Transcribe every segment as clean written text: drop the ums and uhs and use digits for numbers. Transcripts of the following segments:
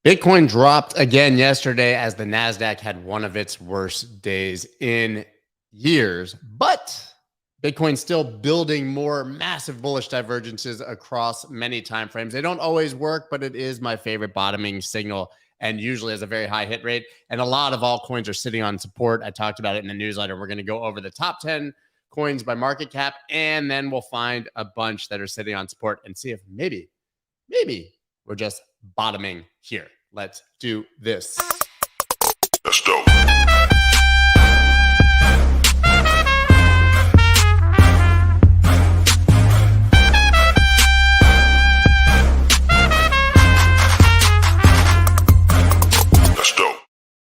Bitcoin dropped again yesterday as the NASDAQ had one of its worst days in years, but Bitcoin's still building more massive bullish divergences across many time frames. They don't always work, but it is my favorite bottoming signal and usually has a very high hit rate. And a lot of altcoins are sitting on support. I talked about it in the newsletter. We're going to go over the top 10 coins by market cap, and then we'll find a bunch that are sitting on support and see if maybe we're just bottoming here. Let's do this. Let's go.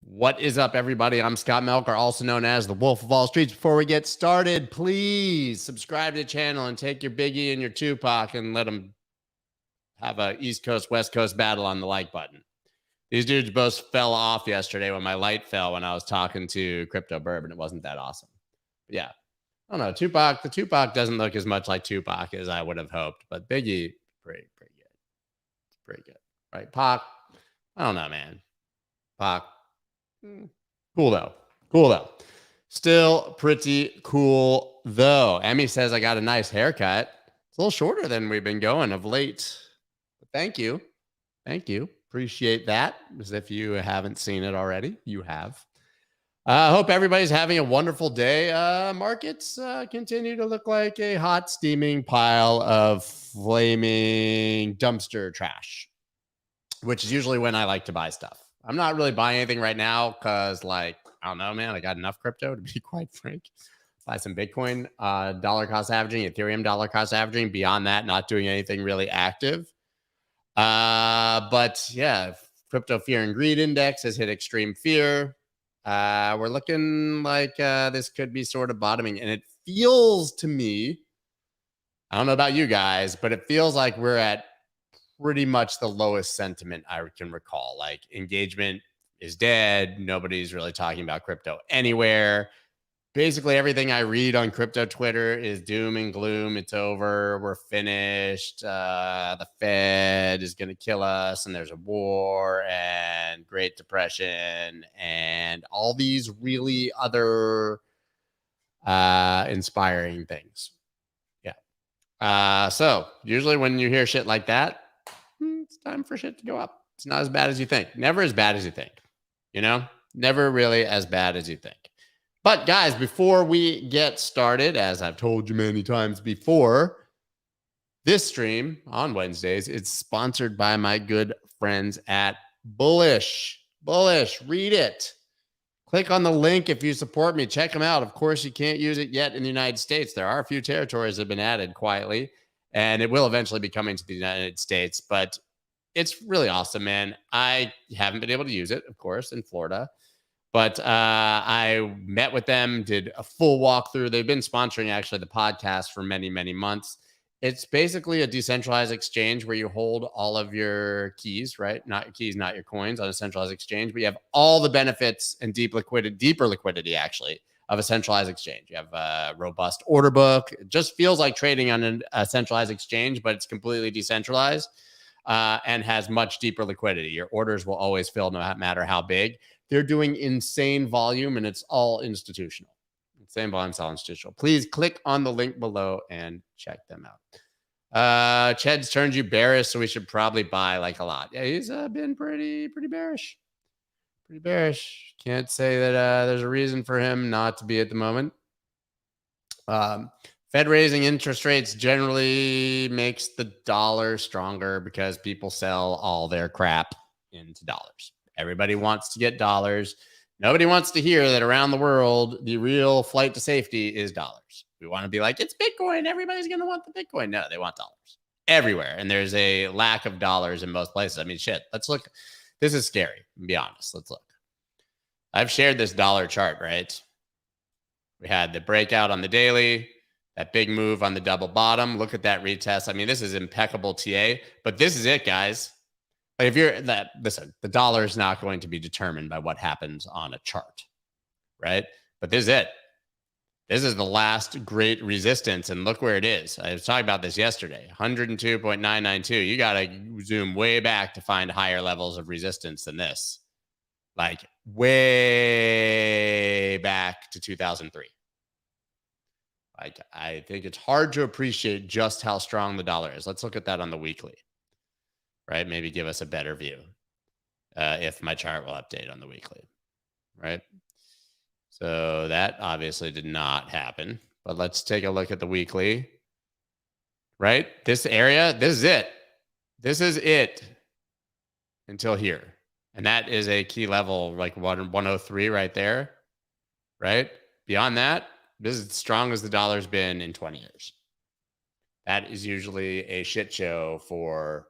What is up, everybody? I'm Scott Melker, also known as the Wolf of Wall Streets. Before we get started, please subscribe to the channel and take your Biggie and your Tupac and let them have a East Coast, West Coast battle on the like button. These dudes both fell off yesterday when my light fell when I was talking to Crypto Bourbon. It wasn't that awesome. But yeah, I don't know. The Tupac doesn't look as much like Tupac as I would have hoped, but Biggie, pretty good. Pretty good, right? Pac, I don't know, man. Pac. Cool though. Still pretty cool though. Emmy says I got a nice haircut. It's a little shorter than we've been going of late. But thank you. Appreciate that. As if you haven't seen it already, you have. I hope everybody's having a wonderful day. Markets continue to look like a hot steaming pile of flaming dumpster trash, which is usually when I like to buy stuff. I'm not really buying anything right now because, like, I don't know, man. I got enough crypto to be quite frank. Buy some Bitcoin, dollar cost averaging, Ethereum dollar cost averaging. Beyond that, not doing anything really active. But yeah, crypto fear and greed index has hit extreme fear. We're looking like this could be sort of bottoming, and it feels to me, I don't know about you guys, but it feels like we're at pretty much the lowest sentiment I can recall. Like, engagement is dead. Nobody's really talking about crypto anywhere. Basically, everything I read on crypto Twitter is doom and gloom. It's over. We're finished. The Fed is going to kill us, and there's a war and Great Depression and all these really other inspiring things. Yeah. So usually when you hear shit like that, it's time for shit to go up. It's not as bad as you think. Never as bad as you think. You know, never really as bad as you think. But guys, before we get started, as I've told you many times before, this stream on Wednesdays, it's sponsored by my good friends at Bullish. Bullish, read it. Click on the link if you support me. Check them out. Of course, you can't use it yet in the United States. There are a few territories that have been added quietly, and it will eventually be coming to the United States. But it's really awesome, man. I haven't been able to use it, of course, in Florida. But I met with them, did a full walkthrough. They've been sponsoring, actually, the podcast for many, many months. It's basically a decentralized exchange where you hold all of your keys, right? Not your keys, not your coins, on a centralized exchange. But you have all the benefits and deeper liquidity, actually, of a centralized exchange. You have a robust order book. It just feels like trading on a centralized exchange, but it's completely decentralized and has much deeper liquidity. Your orders will always fill no matter how big. They're doing insane volume, and it's all institutional. Same volume, it's all institutional. Please click on the link below and check them out. Ched's turned you bearish, so we should probably buy like a lot. Yeah, he's been pretty bearish. Pretty bearish. Can't say that there's a reason for him not to be at the moment. Fed raising interest rates generally makes the dollar stronger because people sell all their crap into dollars. Everybody wants to get dollars. Nobody wants to hear that around the world, the real flight to safety is dollars. We want to be like, it's Bitcoin. Everybody's going to want the Bitcoin. No, they want dollars everywhere. And there's a lack of dollars in most places. I mean, shit, let's look. This is scary. To be honest. Let's look. I've shared this dollar chart, right? We had the breakout on the daily, that big move on the double bottom. Look at that retest. I mean, this is impeccable TA, but this is it, guys. Like, if you're that, listen, the dollar is not going to be determined by what happens on a chart, right? But this is it. This is the last great resistance, and look where it is. I was talking about this yesterday, 102.992. You got to zoom way back to find higher levels of resistance than this, like way back to 2003. Like, I think it's hard to appreciate just how strong the dollar is. Let's look at that on the weekly, right? Maybe give us a better view if my chart will update on the weekly, right? So that obviously did not happen, but let's take a look at the weekly, right? This area, this is it. This is it until here. And that is a key level, like 103 right there, right? Beyond that, this is as strong as the dollar's been in 20 years. That is usually a shit show for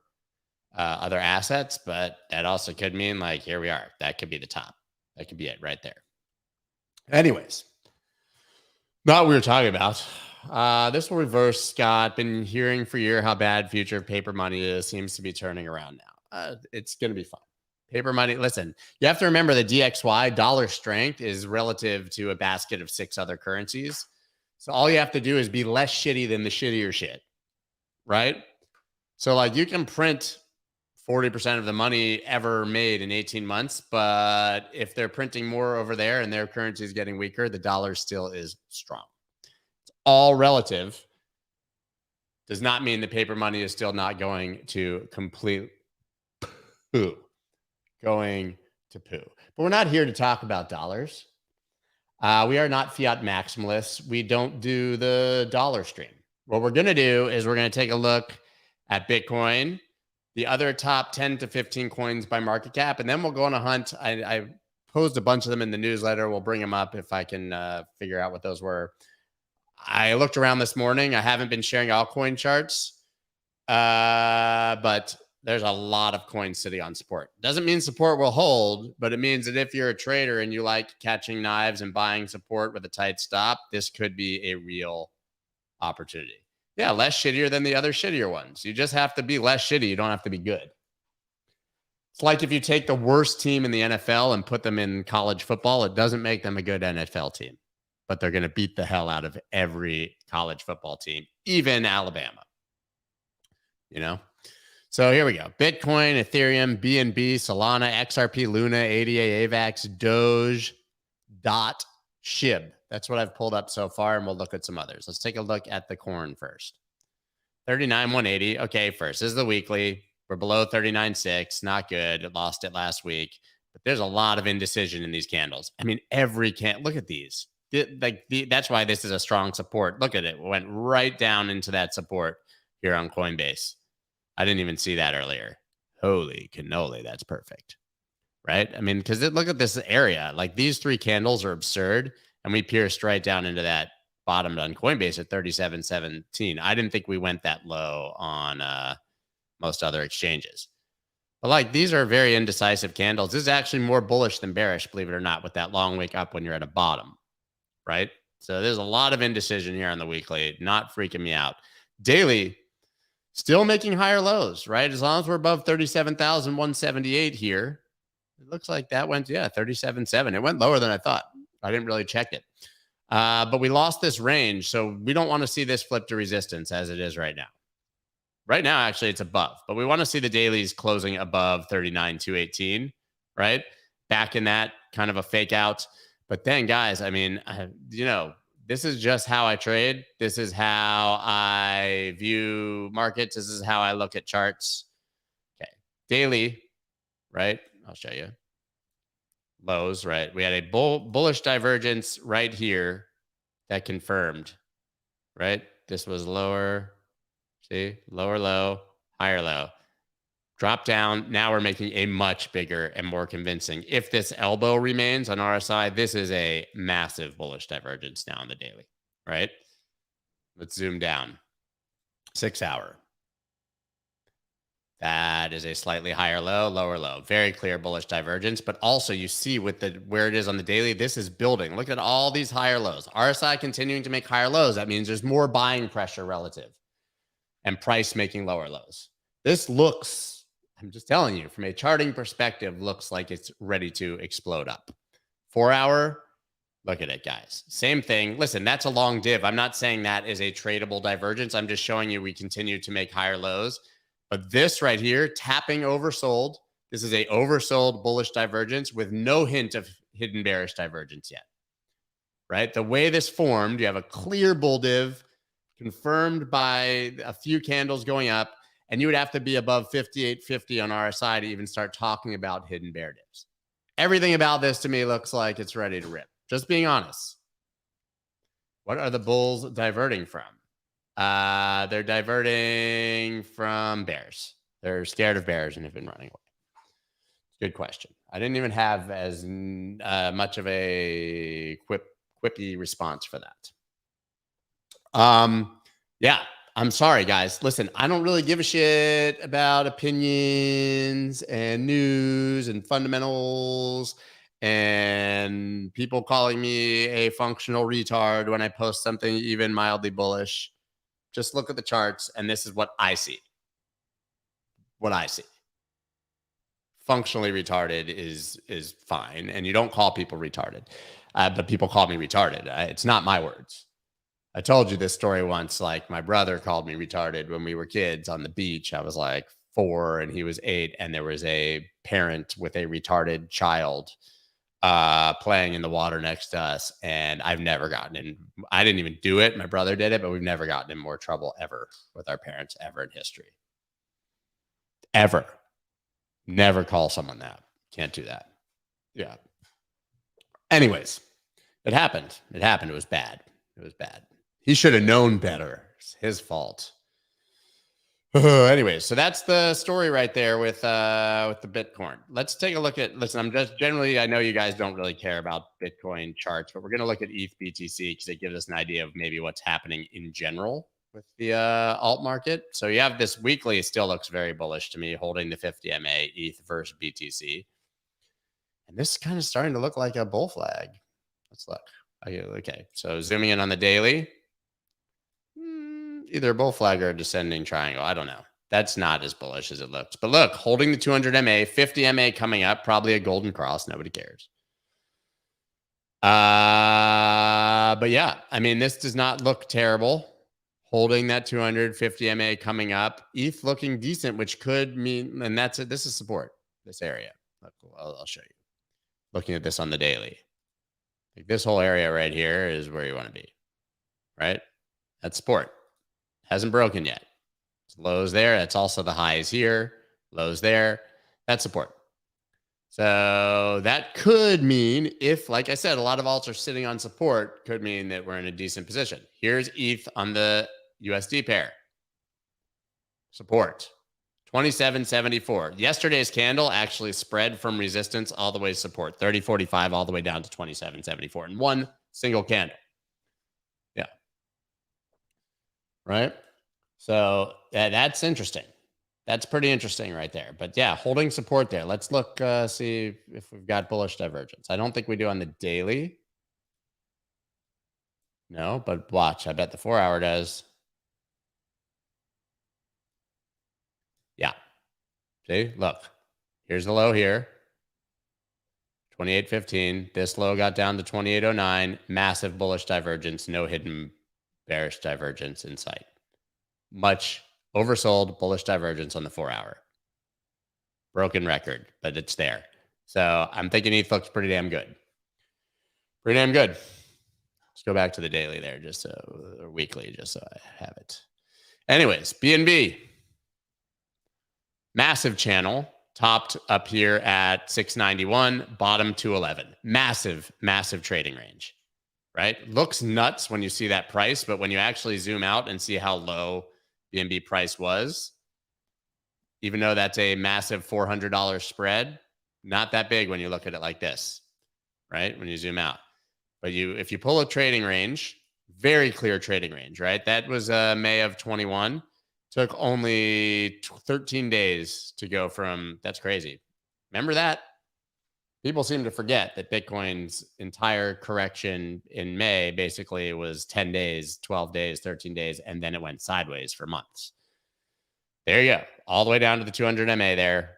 other assets, but that also could mean, like, here we are. That could be the top. That could be it right there. Anyways, not what we were talking about. This will reverse, Scott. Been hearing for a year how bad future of paper money is. Seems to be turning around now. It's going to be fine. Paper money. Listen, you have to remember the DXY dollar strength is relative to a basket of 6 other currencies. So all you have to do is be less shitty than the shittier shit, right? So like you can print 40% of the money ever made in 18 months. But if they're printing more over there and their currency is getting weaker, the dollar still is strong. It's all relative. Does not mean the paper money is still not going to complete poo. Going to poo. But we're not here to talk about dollars. We are not fiat maximalists. We don't do the dollar stream. What we're going to do is we're going to take a look at Bitcoin, the other top 10 to 15 coins by market cap, and then we'll go on a hunt. I posed a bunch of them in the newsletter. We'll bring them up if I can figure out what those were. I looked around this morning. I haven't been sharing altcoin charts, but there's a lot of coins sitting on support. Doesn't mean support will hold, but it means that if you're a trader and you like catching knives and buying support with a tight stop, this could be a real opportunity. Yeah, less shittier than the other shittier ones. You just have to be less shitty. You don't have to be good. It's like if you take the worst team in the NFL and put them in college football, it doesn't make them a good NFL team, but they're going to beat the hell out of every college football team, even Alabama. You know? So here we go. Bitcoin, Ethereum, BNB, Solana, XRP, Luna, ADA, Avax, Doge, DOT, SHIB. That's what I've pulled up so far, and we'll look at some others. Let's take a look at the corn first. 39,180. Okay, first. This is the weekly. We're below 39.6. Not good. Lost it last week. But there's a lot of indecision in these candles. I mean, every candle. Look at these. That's why this is a strong support. Look at it. It went right down into that support here on Coinbase. I didn't even see that earlier. Holy cannoli. That's perfect. Right? I mean, because look at this area. Like, these 3 candles are absurd. And we pierced right down into that bottom on Coinbase at 37.17. I didn't think we went that low on most other exchanges. But like, these are very indecisive candles. This is actually more bullish than bearish, believe it or not, with that long wake up when you're at a bottom, right? So there's a lot of indecision here on the weekly. Not freaking me out. Daily, still making higher lows, right? As long as we're above 37,178 here, it looks like that went, 37.7. It went lower than I thought. I didn't really check it. But we lost this range, so we don't want to see this flip to resistance as it is right now. Right now, actually, it's above. But we want to see the dailies closing above 39,218, right? Back in that kind of a fake out. But then, guys, I mean, this is just how I trade. This is how I view markets. This is how I look at charts. Okay. Daily, right? I'll show you. Lows, right? We had a bullish divergence right here that confirmed, right? This was lower, see, lower low, higher low. Drop down. Now we're making a much bigger and more convincing. If this elbow remains on RSI, this is a massive bullish divergence now on the daily, right? Let's zoom down. 6 hour. That is a slightly higher low, lower low. Very clear bullish divergence. But also you see with where it is on the daily, this is building. Look at all these higher lows. RSI continuing to make higher lows. That means there's more buying pressure relative and price making lower lows. This looks, I'm just telling you, from a charting perspective, looks like it's ready to explode up. 4 hour, Look at it, guys. Same thing. Listen, that's a long div. I'm not saying that is a tradable divergence. I'm just showing you we continue to make higher lows. But this right here, tapping oversold, this is a oversold bullish divergence with no hint of hidden bearish divergence yet. Right? The way this formed, you have a clear bull div confirmed by a few candles going up, and you would have to be above 58.50 on RSI to even start talking about hidden bear divs. Everything about this to me looks like it's ready to rip. Just being honest. What are the bulls diverting from? They're diverting from bears. They're scared of bears and have been running away. Good question. I didn't even have as much of a quippy response for that. Yeah, I'm sorry, guys. Listen, I don't really give a shit about opinions and news and fundamentals and people calling me a functional retard when I post something even mildly bullish. Just look at the charts, and this is what I see. What I see. Functionally retarded is fine, and you don't call people retarded, but people call me retarded. It's not my words. I told you this story once. Like, my brother called me retarded when we were kids on the beach. I was like 4 and he was 8, and there was a parent with a retarded child playing in the water next to us, and I've never gotten in. I didn't even do it. My brother did it, but we've never gotten in more trouble ever with our parents ever in history. Ever. Never call someone that. Can't do that. Yeah. Anyways, it happened. It happened. It was bad. It was bad. He should have known better. It's his fault. Anyways, so that's the story right there with the Bitcoin. Let's take a look at. Listen, I'm just generally. I know you guys don't really care about Bitcoin charts, but we're going to look at ETH BTC because it gives us an idea of maybe what's happening in general with the alt market. So you have this weekly. It still looks very bullish to me, holding the 50 MA ETH versus BTC, and this is kind of starting to look like a bull flag. Let's look. Okay, so zooming in on the daily. Either a bull flag or a descending triangle. I don't know. That's not as bullish as it looks. But look, holding the 200 MA, 50 MA coming up, probably a golden cross. Nobody cares. But yeah, I mean, this does not look terrible. Holding that 250 MA coming up. ETH looking decent, which could mean, and that's it. This is support, this area. Look, I'll show you. Looking at this on the daily. Like, this whole area right here is where you want to be, right? That's support. Hasn't broken yet. Lows there. That's also the highs here. Lows there. That's support. So that could mean, if, like I said, a lot of alts are sitting on support, could mean that we're in a decent position. Here's ETH on the USD pair. Support. 27.74. Yesterday's candle actually spread from resistance all the way to support. 30.45 all the way down to 27.74 in one single candle. Yeah. Right? So that's interesting. That's pretty interesting right there. But yeah, holding support there. Let's look, see if we've got bullish divergence. I don't think we do on the daily. No, but watch. I bet the 4-hour does. Yeah. See, look. Here's the low here. 28.15. This low got down to 28.09. Massive bullish divergence. No hidden bearish divergence in sight. Much oversold bullish divergence on the 4-hour. Broken record, but it's there. So I'm thinking ETH looks pretty damn good. Pretty damn good. Let's go back to the daily there, just so, or weekly, just so I have it. Anyways, BNB. Massive channel. Topped up here at 691, bottom 211. Massive, massive trading range. Right? Looks nuts when you see that price, but when you actually zoom out and see how low BNB price was, even though that's a massive $400 spread, not that big when you look at it like this, right? When you zoom out. But if you pull a trading range, very clear trading range, right? That was May of 21. Took only 13 days to go from, that's crazy. Remember that? People seem to forget that Bitcoin's entire correction in May basically was 10 days, 12 days, 13 days, and then it went sideways for months. There you go. All the way down to the 200 MA there.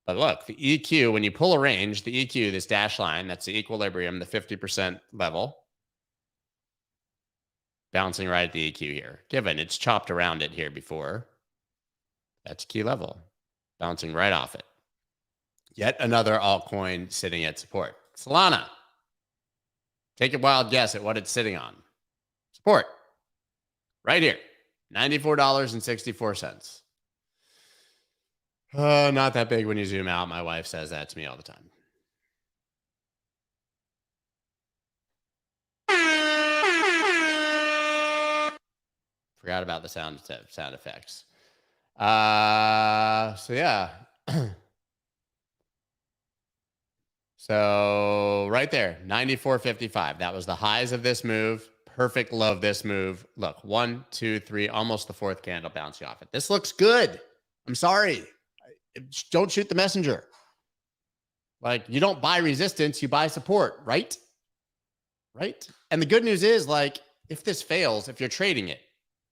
But look, the EQ, when you pull a range, the EQ, this dash line, that's the equilibrium, the 50% level, bouncing right at the EQ here. Given it's chopped around it here before, that's key level, bouncing right off it. Yet another altcoin sitting at support. Solana. Take a wild guess at what it's sitting on. Support. Right here. $94.64. Not that big when you zoom out. My wife says that to me all the time. Forgot about the sound effects. So yeah. So right there, 94.55. That was the highs of this move. Perfect low of this move. Look, 1, 2, 3, almost the fourth candle bouncing off it. This looks good. I'm sorry. Don't shoot the messenger. Like, you don't buy resistance, you buy support, right? Right? And the good news is, like, if this fails, if you're trading it,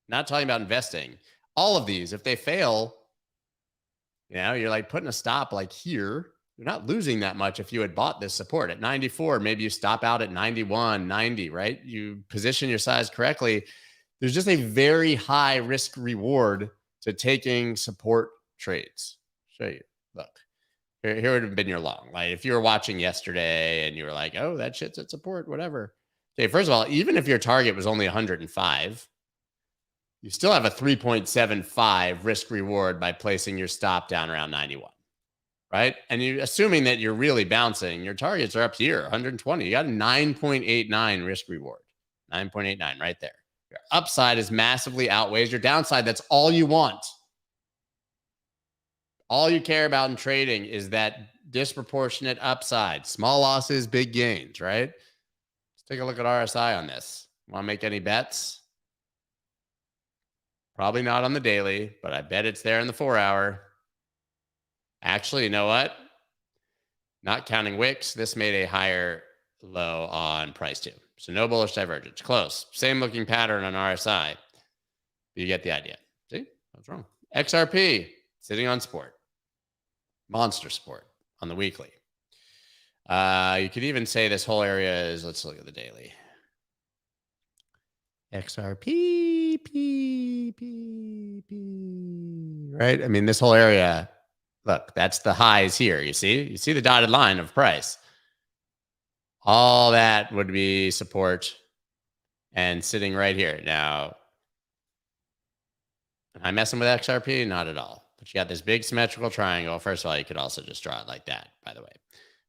not talking about investing, all of these, if they fail, you know, you're like putting a stop like here. You're not losing that much if you had bought this support at 94. Maybe you stop out at 91, 90, right? You position your size correctly. There's just a very high risk reward to taking support trades. Show you. Look, here would have been your long. Like if you were watching yesterday and you were like, oh, that shit's at support, whatever. Okay, first of all, even if your target was only 105, you still have a 3.75 risk reward by placing your stop down around 91. Right? And you assuming that you're really bouncing, your targets are up here, 120. You got a 9.89 risk reward. 9.89 right there. Your upside is massively outweighs your downside. That's all you want. All you care about in trading is that disproportionate upside. Small losses, big gains, right? Let's take a look at RSI on this. Want to make any bets? Probably not on the daily, but I bet it's there in the 4-hour. Actually, you know what? Not counting wicks, this made a higher low on price too. So no bullish divergence. Close. Same looking pattern on RSI. You get the idea. See? What's wrong? XRP sitting on support. Monster support on the weekly. You could even say this whole area is, let's look at the daily. XRP, right? I mean, this whole area, look, that's the highs here. You see the dotted line of price. All that would be support and sitting right here. Now, am I messing with XRP? Not at all. But you got this big symmetrical triangle. First of all, you could also just draw it like that, by the way.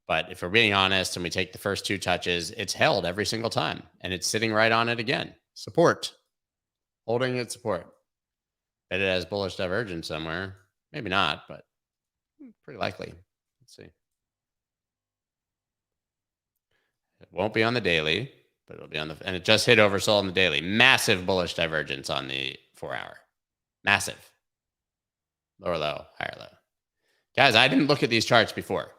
But if we're being honest and we take the first two touches, it's held every single time. And it's sitting right on it again. Support. Holding its support. Bet it has bullish divergence somewhere. Maybe not, but pretty likely. Let's see. It won't be on the daily, but it'll be on the, and it just hit oversold on the daily. Massive bullish divergence on the 4-hour. Massive. Lower low, higher low. Guys, I didn't look at these charts before.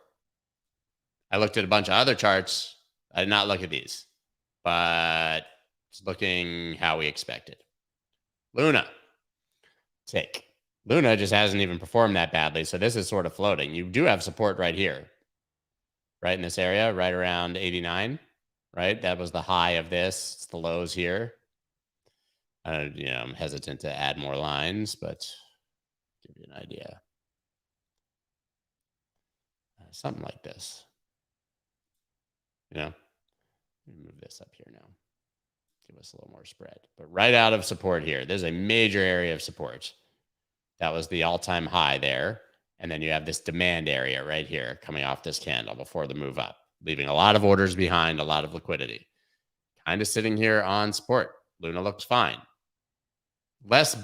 I looked at a bunch of other charts. I did not look at these, but it's looking how we expected. Luna. Take. Luna just hasn't even performed that badly, so this is sort of floating. You do have support right here, right in this area, right around 89, right? That was the high of this. It's the lows here. I'm hesitant to add more lines, but give you an idea. Something like this. Let me move this up here now. Give us a little more spread. But right out of support here, there's a major area of support. That was the all-time high there. And then you have this demand area right here coming off this candle before the move up, leaving a lot of orders behind, a lot of liquidity. Kind of sitting here on support. Luna looks fine. Less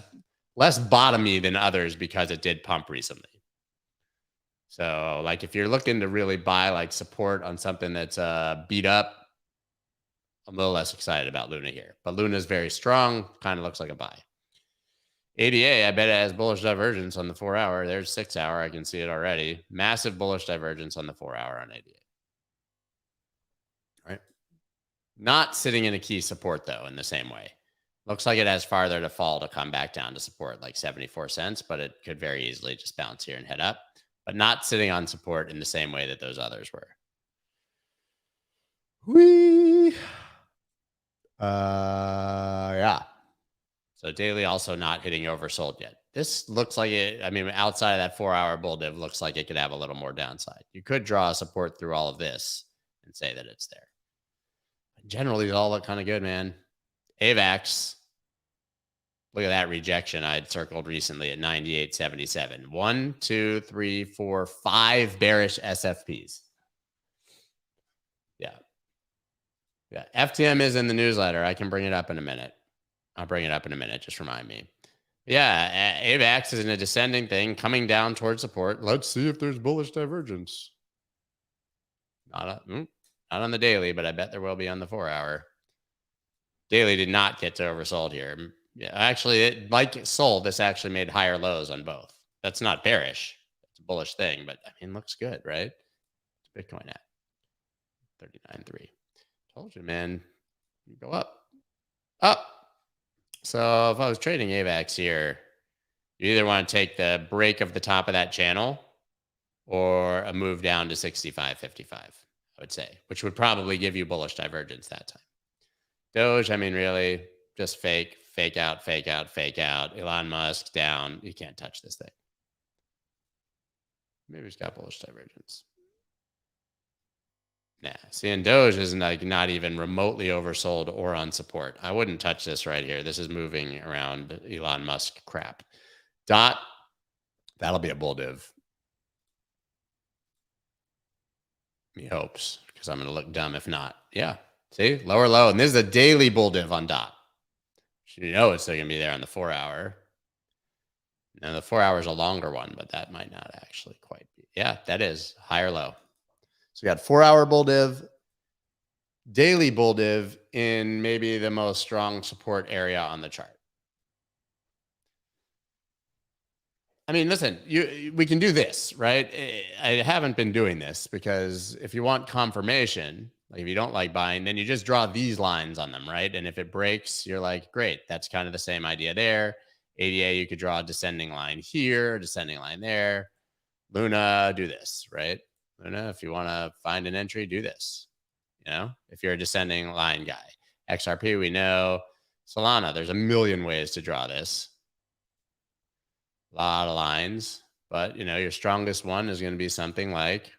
bottomy than others because it did pump recently. So like if you're looking to really buy like support on something that's beat up, I'm a little less excited about Luna here. But Luna is very strong, kind of looks like a buy. ADA, I bet it has bullish divergence on the 4-hour. There's 6-hour. I can see it already. Massive bullish divergence on the 4-hour on ADA. Right? Not sitting in a key support, though, in the same way. Looks like it has farther to fall to come back down to support, like 74 cents, but it could very easily just bounce here and head up. but not sitting on support in the same way that those others were. Yeah. So daily also not hitting oversold yet. This looks like it. I mean, outside of that 4-hour bull div, looks like it could have a little more downside. You could draw a support through all of this and say that it's there. But generally, they all look kind of good, man. Avax. Look at that rejection I had circled recently at 98.77. 1, 2, 3, 4, 5 bearish SFPs. Yeah. Yeah. FTM is in the newsletter. I can bring it up in a minute. I'll bring it up in a minute. Just remind me. Yeah. Avax is in a descending thing coming down towards support. Let's see if there's bullish divergence. Not on the daily, but I bet there will be on the 4-hour. Daily did not get to oversold here. Yeah, actually, like it sold, this actually made higher lows on both. That's not bearish. It's a bullish thing, but I mean, looks good, right? It's Bitcoin at 39.3. Told you, man. You go up. Up. So if I was trading AVAX here, you either want to take the break of the top of that channel or a move down to 65.55, I would say, which would probably give you bullish divergence that time. Doge, I mean, really, just fake out, fake out, fake out. Elon Musk down. You can't touch this thing. Maybe it's got bullish divergence. Nah, seeing Doge is like not even remotely oversold or on support. I wouldn't touch this right here. This is moving around Elon Musk crap. DOT, that'll be a bull div. He hopes, because I'm going to look dumb if not. Yeah, see, lower low. And this is a daily bull div on DOT. You know it's still going to be there on the 4-hour. Now, the 4-hour is a longer one, but that might not actually quite be. Yeah, that is higher low. So you got 4-hour bull div, daily bull div in maybe the most strong support area on the chart. I mean, listen, we can do this, right? I haven't been doing this because if you want confirmation, like if you don't like buying, then you just draw these lines on them, right? And if it breaks, you're like, great, that's kind of the same idea there. ADA, you could draw a descending line here, descending line there. Luna, do this, right? Luna, if you want to find an entry, do this. You know, if you're a descending line guy. XRP, we know. Solana, there's a million ways to draw this. A lot of lines, but you know, your strongest one is going to be something like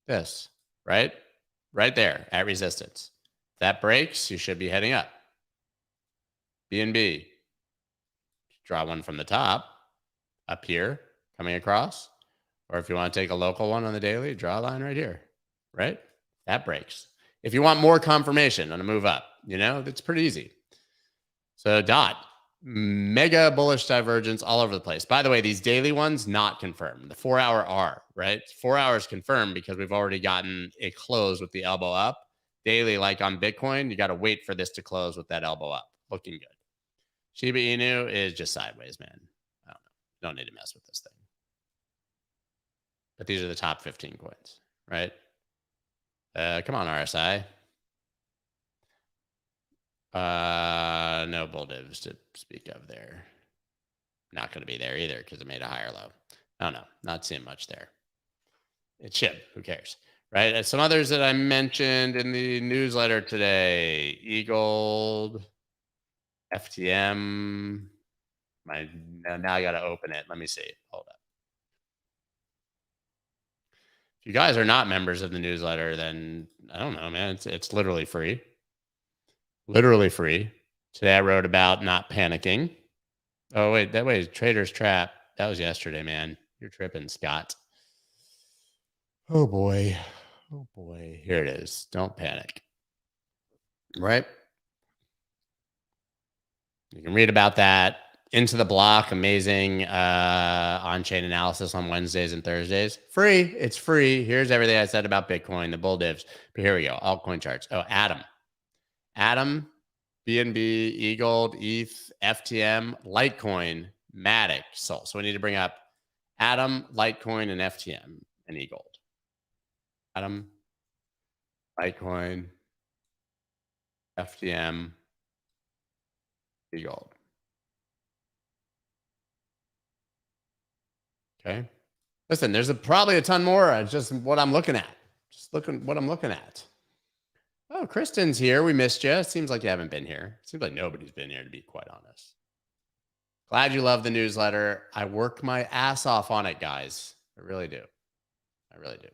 this, right? Right there at resistance. If that breaks, you should be heading up. BNB, draw one from the top up here coming across. Or if you want to take a local one on the daily, draw a line right here, right? That breaks. If you want more confirmation on a move up, you know, that's pretty easy. So DOT, mega bullish divergence all over the place. By the way, these daily ones, not confirmed. The 4-hour are, right? 4 hours confirmed because we've already gotten a close with the elbow up. Daily, like on Bitcoin, you got to wait for this to close with that elbow up. Looking good. Shiba Inu is just sideways, man. I don't know. Don't need to mess with this thing. But these are the top 15 coins, right? Come on, RSI. No bull divs to speak of there. Not going to be there either because it made a higher low. I don't know. Not seeing much there. It should. Who cares? Right? Some others that I mentioned in the newsletter today. EGLD, FTM. Now I got to open it. Let me see. Hold up. If you guys are not members of the newsletter, then I don't know, man. It's literally free. Literally free. Today I wrote about not panicking. Oh, wait, that way, Trader's Trap. That was yesterday, man. You're tripping, Scott. Oh, boy. Oh, boy. Here it is. Don't panic. Right? You can read about that. Into the Block, amazing on-chain analysis on Wednesdays and Thursdays. Free. It's free. Here's everything I said about Bitcoin, the bull divs. But here we go. Altcoin charts. Oh, Atom. BNB, EGLD, ETH, FTM, Litecoin, Matic, Sol. So we need to bring up Atom, Litecoin, and FTM and EGLD. Atom, Litecoin, FTM, EGLD. Okay. Listen, there's probably a ton more. It's just what I'm looking at. What I'm looking at. Oh, Kristen's here. We missed you. It seems like you haven't been here. It seems like nobody's been here, to be quite honest. Glad you love the newsletter. I work my ass off on it, guys. I really do. I really do.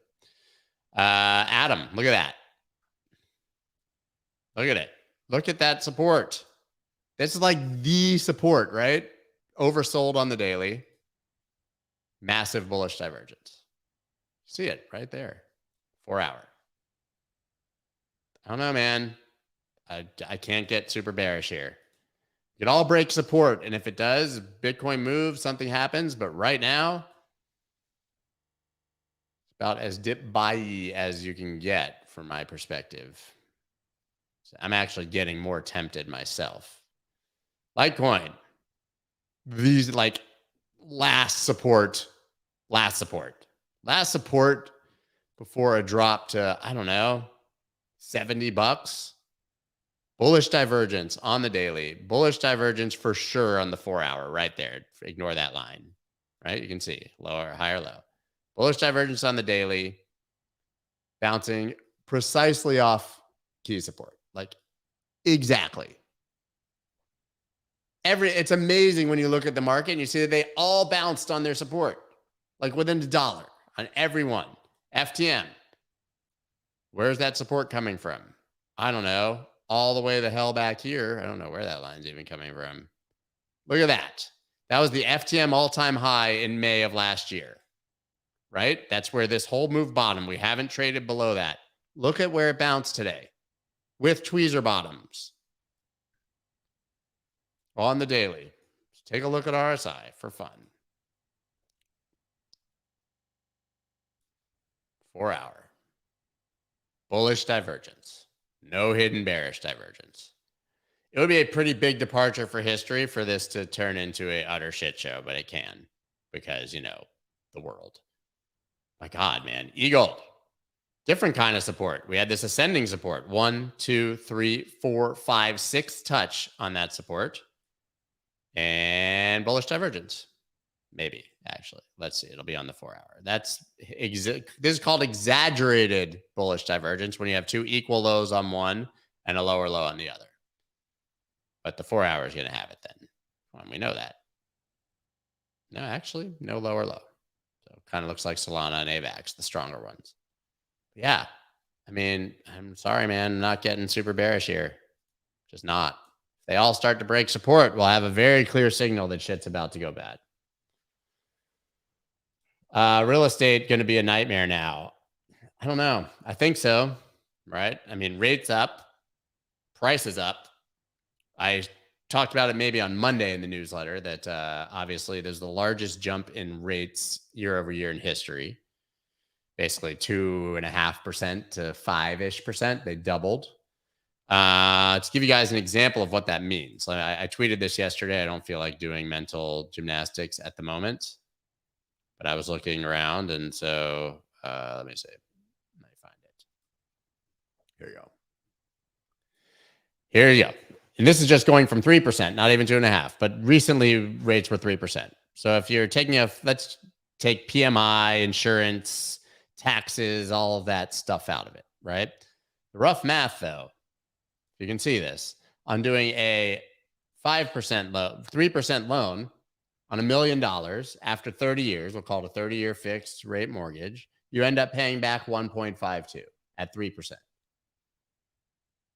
Adam, look at that. Look at it. Look at that support. This is like the support, right? Oversold on the daily. Massive bullish divergence. See it right there. 4 hour. I don't know, man. I can't get super bearish here. It all breaks support. And if it does, Bitcoin moves, something happens. But right now, it's about as dip buy-y as you can get from my perspective. So I'm actually getting more tempted myself. Litecoin. These like last support before a drop to, I don't know, $70. Bullish divergence on the daily. Bullish divergence for sure on the 4 hour right there. Ignore that line, right? You can see lower, higher, low. Bullish divergence on the daily, bouncing precisely off key support. Like exactly. It's amazing when you look at the market and you see that they all bounced on their support, like within $1 on every one. FTM. Where's that support coming from? I don't know. All the way the hell back here. I don't know where that line's even coming from. Look at that. That was the FTM all-time high in May of last year, right? That's where this whole move bottom. We haven't traded below that. Look at where it bounced today with tweezer bottoms on the daily. Let's take a look at RSI for fun. 4 hour. Bullish divergence. No hidden bearish divergence. It would be a pretty big departure for history for this to turn into a utter shit show, but it can because, you know, the world. My God, man. EGLD. Different kind of support. We had this ascending support. 1, 2, 3, 4, 5, 6 touch on that support. And bullish divergence. Maybe, actually. Let's see. It'll be on the 4 hour. This is called exaggerated bullish divergence when you have two equal lows on one and a lower low on the other. But the 4 hour is going to have it then. Well, we know that. No, actually, no lower low. So kind of looks like Solana and Avax, the stronger ones. Yeah. I mean, I'm sorry, man. I'm not getting super bearish here. Just not. If they all start to break support, we'll have a very clear signal that shit's about to go bad. Real estate going to be a nightmare now. I don't know. I think so, right? I mean, rates up, prices up. I talked about it maybe on Monday in the newsletter that obviously there's the largest jump in rates year over year in history. Basically 2.5% to 5-ish%. They doubled. To give you guys an example of what that means. I tweeted this yesterday. I don't feel like doing mental gymnastics at the moment. But I was looking around, and so let me see. Let me find it. Here you go. Here you go. And this is just going from 3%, not even 2.5%. But recently, rates were 3%. So if you're taking let's take PMI, insurance, taxes, all of that stuff out of it, right? The rough math, though, you can see this. I'm doing a 5% loan, 3% loan on $1 million after 30 years, we'll call it a 30-year fixed rate mortgage, you end up paying back 1.52 at 3%.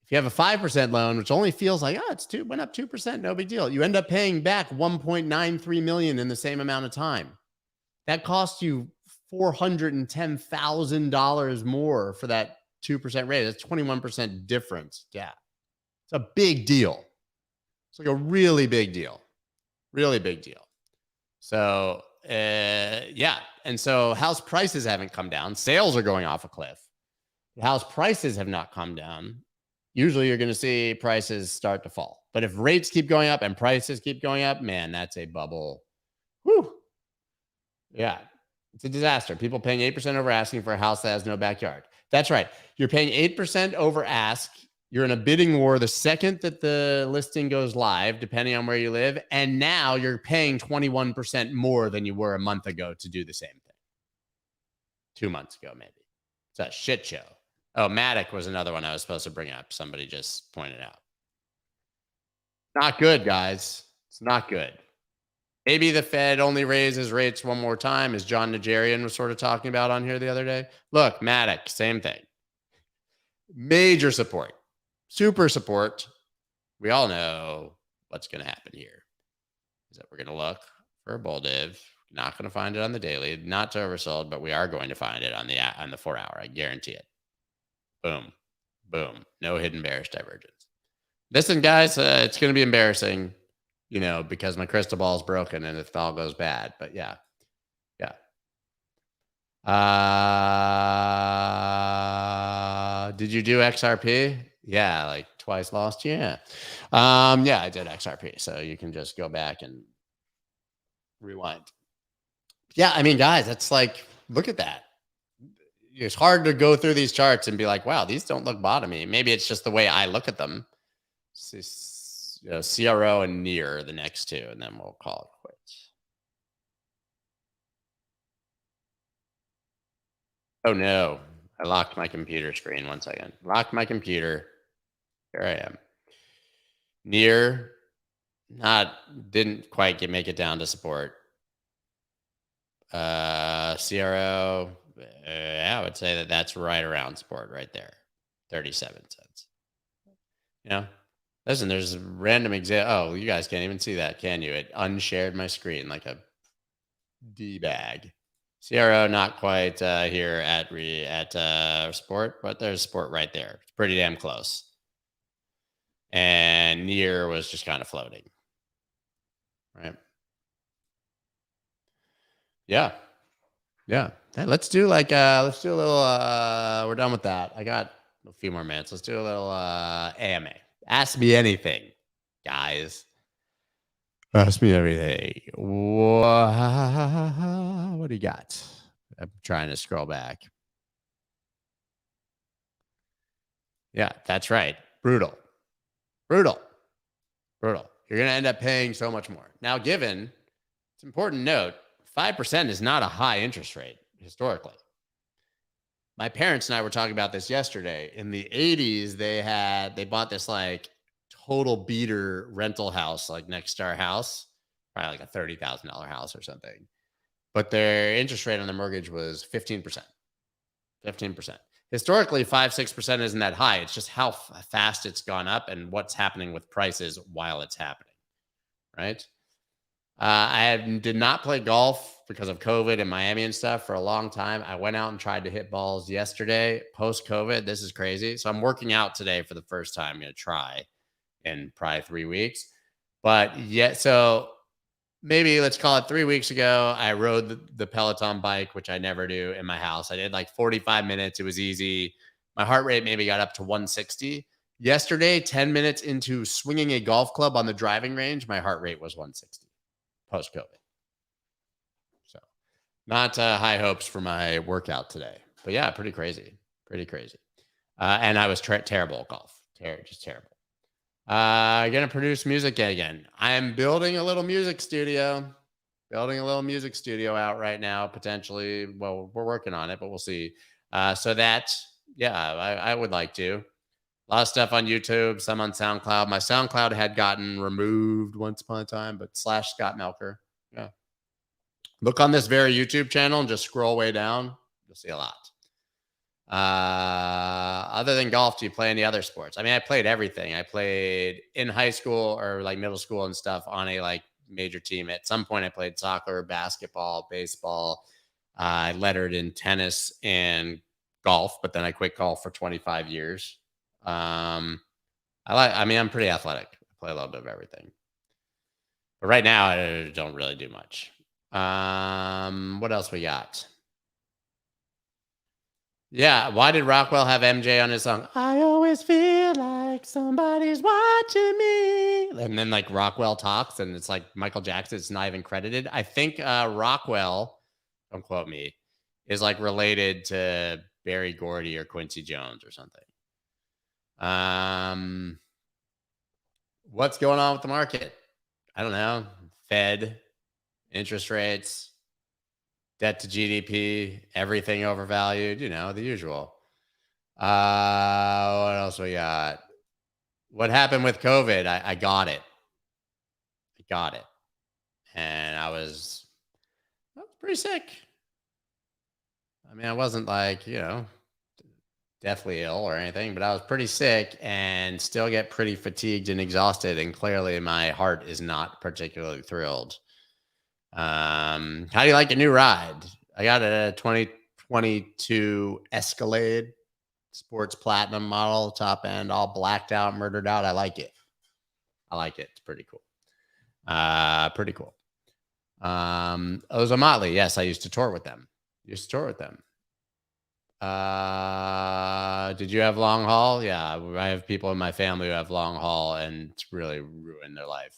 If you have a 5% loan, which only feels like, went up 2%, no big deal. You end up paying back $1.93 million in the same amount of time. That costs you $410,000 more for that 2% rate. That's 21% difference. Yeah. It's a big deal. It's like a really big deal. Really big deal. So, yeah. And so house prices haven't come down. Sales are going off a cliff. House prices have not come down. Usually you're going to see prices start to fall. But if rates keep going up and prices keep going up, man, that's a bubble. Whew. Yeah. It's a disaster. People paying 8% over asking for a house that has no backyard. That's right. You're paying 8% over ask. You're in a bidding war the second that the listing goes live, depending on where you live. And now you're paying 21% more than you were a month ago to do the same thing. 2 months ago, maybe. It's a shit show. Oh, Matic was another one I was supposed to bring up. Somebody just pointed out. Not good, guys. It's not good. Maybe the Fed only raises rates one more time, as John Nigerian was sort of talking about on here the other day. Look, Matic, same thing. Major support. Super support. We all know what's going to happen here. Is that we're going to look for a bull div. Not going to find it on the daily. Not to oversold, but we are going to find it on the 4 hour. I guarantee it. Boom. Boom. No hidden bearish divergence. Listen, guys, it's going to be embarrassing, you know, because my crystal ball is broken and if it all goes bad. But yeah. Yeah. Did you do XRP? Yeah, like twice lost. Yeah. Yeah, I did XRP. So you can just go back and rewind. Yeah, I mean, guys, that's like, look at that. It's hard to go through these charts and be like, wow, these don't look bottomy. Maybe it's just the way I look at them. You know, CRO and near the next two, and then we'll call it quits. Oh no, I locked my computer screen. 1 second. Locked my computer. Here I am. Near, didn't quite make it down to support. CRO, I would say that's right around support right there. 37 cents. You know, listen, there's a random example. Oh, you guys can't even see that, can you? It unshared my screen like a D-bag. CRO not quite here at support, but there's support right there. It's pretty damn close. And near was just kind of floating. Right. Yeah. Yeah. Hey, let's do a little we're done with that. I got a few more minutes. Let's do a little AMA. Ask me anything, guys. Ask me everything. What do you got? I'm trying to scroll back. Yeah, that's right. Brutal. Brutal. Brutal. You're going to end up paying so much more. Now, given, it's important to note, 5% is not a high interest rate historically. My parents and I were talking about this yesterday. In the 80s, they bought this like total beater rental house, like next to our house, probably like a $30,000 house or something. But their interest rate on the mortgage was 15%. 15%. Historically, 5-6% isn't that high. It's just how fast it's gone up and what's happening with prices while it's happening, right? I did not play golf because of COVID and Miami and stuff for a long time. I went out and tried to hit balls yesterday, post-COVID. This is crazy. So I'm working out today for the first time. I'm going to try in probably 3 weeks. But yet, so maybe let's call it 3 weeks ago, I rode the Peloton bike, which I never do in my house. I did like 45 minutes. It was easy. My heart rate maybe got up to 160. Yesterday, 10 minutes into swinging a golf club on the driving range, my heart rate was 160 post-COVID. So not high hopes for my workout today. But yeah, pretty crazy. Pretty crazy. And I was terrible at golf. Just terrible. Gonna produce music again. I am building a little music studio. Building a little music studio out right now, potentially. Well, we're working on it, but we'll see. So that, yeah, I would like to. A lot of stuff on YouTube, some on SoundCloud. My SoundCloud had gotten removed once upon a time, but / Scott Melker. Yeah. Look on this very YouTube channel and just scroll way down. You'll see a lot. Other than golf, do you play any other sports? I mean, I played everything. I played in high school or like middle school and stuff on a like major team. At some point I played soccer, basketball, baseball. I lettered in tennis and golf, but then I quit golf for 25 years. I'm pretty athletic. I play a little bit of everything. But right now I don't really do much. What else we got? Yeah, why did Rockwell have MJ on his song? I always feel like somebody's watching me. And then like Rockwell talks and it's like Michael Jackson. It's not even credited. I think Rockwell, don't quote me, is like related to Barry Gordy or Quincy Jones or something. What's going on with the market? I don't know. Fed, interest rates. debt to GDP, everything overvalued, you know, the usual. What else we got? What happened with COVID? I got it. I got it. And I was pretty sick. I mean, I wasn't like, you know, deathly ill or anything, but I was pretty sick and still get pretty fatigued and exhausted. And clearly my heart is not particularly thrilled. How do you like a new ride? I got a 2022 Escalade Sports Platinum model, top end, all blacked out, murdered out. I like it. I like it. It's pretty cool. Pretty cool. Ozo Motley. Yes, I used to tour with them. Did you have long haul? Yeah, I have people in my family who have long haul, and it's really ruined their life.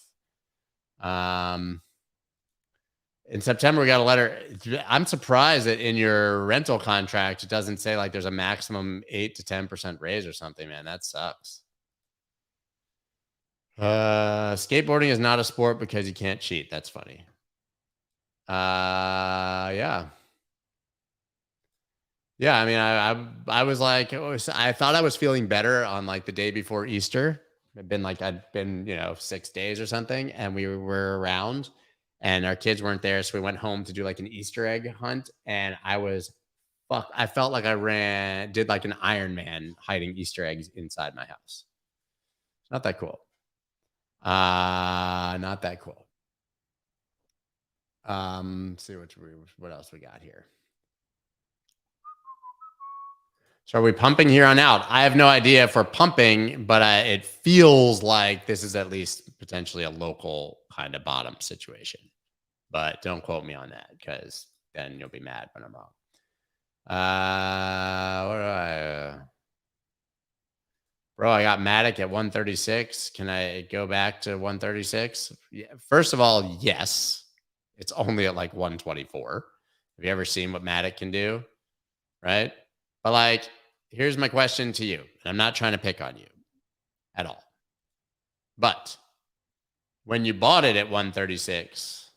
In September, we got a letter. I'm surprised that in your rental contract, it doesn't say like there's a maximum 8 to 10% raise or something, man. That sucks. Skateboarding is not a sport because you can't cheat. That's funny. Yeah. Yeah, I mean, I was like, I thought I was feeling better on like the day before Easter. I'd been, you know, 6 days or something, and we were around, and our kids weren't there, so we went home to do like an Easter egg hunt, and I felt like I did like an Iron Man hiding Easter eggs inside my house. Not that cool. Not that cool. See what else we got here. So are we pumping here on out? I have no idea if we're pumping, but it feels like this is at least potentially a local kind of bottom situation. But don't quote me on that, because then you'll be mad when I'm wrong. Bro, I got Matic at 136. Can I go back to 136? Yeah, first of all, yes. It's only at like 124. Have you ever seen what Matic can do? Right? But like, here's my question to you. And I'm not trying to pick on you at all. But when you bought it at 136,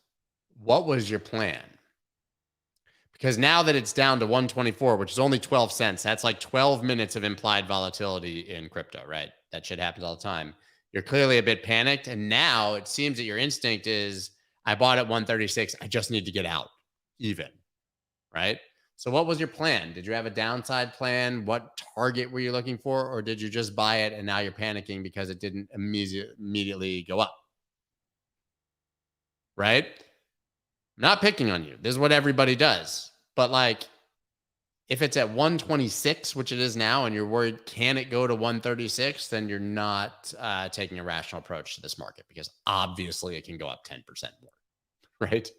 what was your plan? Because now that it's down to 124, which is only 12 cents, that's like 12 minutes of implied volatility in crypto, right? That shit happens all the time. You're clearly a bit panicked. And now it seems that your instinct is, I bought at 136. I just need to get out even, right? So what was your plan? Did you have a downside plan? What target were you looking for? Or did you just buy it and now you're panicking because it didn't immediately go up? Right? I'm not picking on you. This is what everybody does. But like, if it's at 126, which it is now, and you're worried, can it go to 136? Then you're not taking a rational approach to this market, because obviously it can go up 10% more, right?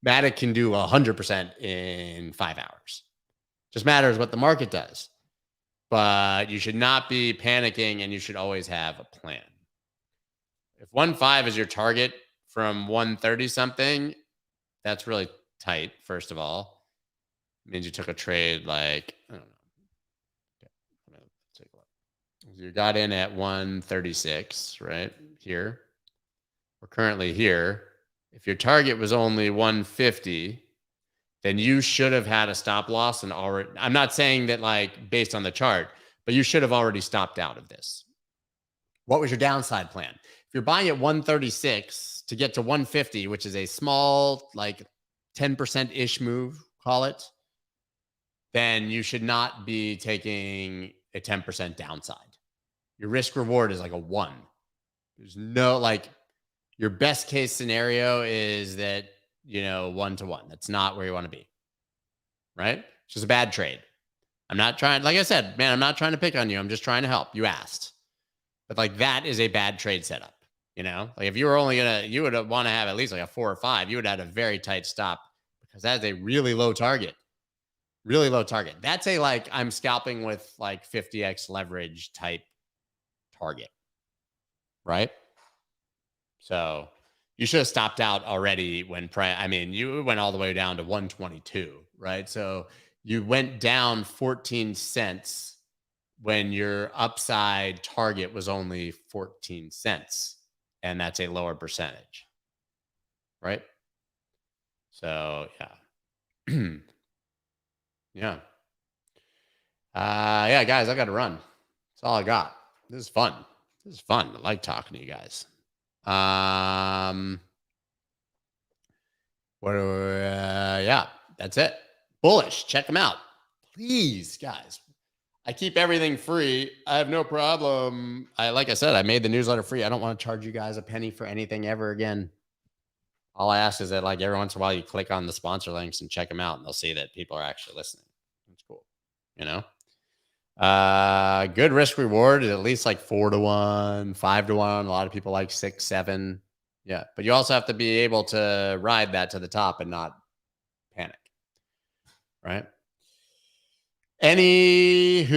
Matic can do 100% in 5 hours. Just matters what the market does. But you should not be panicking, and you should always have a plan. If 1.5 is your target from 130 something, that's really tight, first of all. It means you took a trade like, I don't know. Okay, let's take a look. You got in at 136, right? Here. We're currently here. If your target was only 150, then you should have had a stop loss and already. I'm not saying that like based on the chart, but you should have already stopped out of this. What was your downside plan? If you're buying at 136 to get to 150, which is a small, like 10%-ish move, call it, then you should not be taking a 10% downside. Your risk reward is like a 1. There's no, like, your best case scenario is that, 1-to-1. That's not where you want to be, right? It's just a bad trade. I'm not trying, like I said, man, I'm not trying to pick on you. I'm just trying to help. You asked. But like, that is a bad trade setup, Like, if you were only you would want to have at least like a 4 or 5. You would have a very tight stop, because that is a really low target. Really low target. That's a like, I'm scalping with like 50x leverage type target, right? So you should have stopped out already when you went all the way down to 122, right? So you went down 14 cents when your upside target was only 14 cents. And that's a lower percentage, right? So yeah. Yeah. Yeah, guys, I got to run. That's all I got. This is fun. This is fun. I like talking to you guys. Yeah, that's it. Bullish. Check them out. Please, guys. I keep everything free. I have no problem. Like I said, I made the newsletter free. I don't want to charge you guys a penny for anything ever again. All I ask is that, like, every once in a while you click on the sponsor links and check them out, and they'll see that people are actually listening. That's cool. You know? Good risk reward is at least like 4 to 1, 5 to 1. A lot of people like 6, 7. Yeah. But you also have to be able to ride that to the top and not panic. Right? Anywho,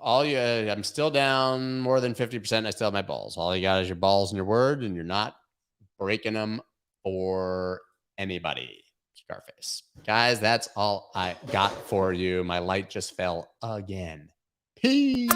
I'm still down more than 50%. I still have my balls. All you got is your balls and your word, and you're not breaking them for anybody. Scarface. Guys, that's all I got for you. My light just fell again. Peace.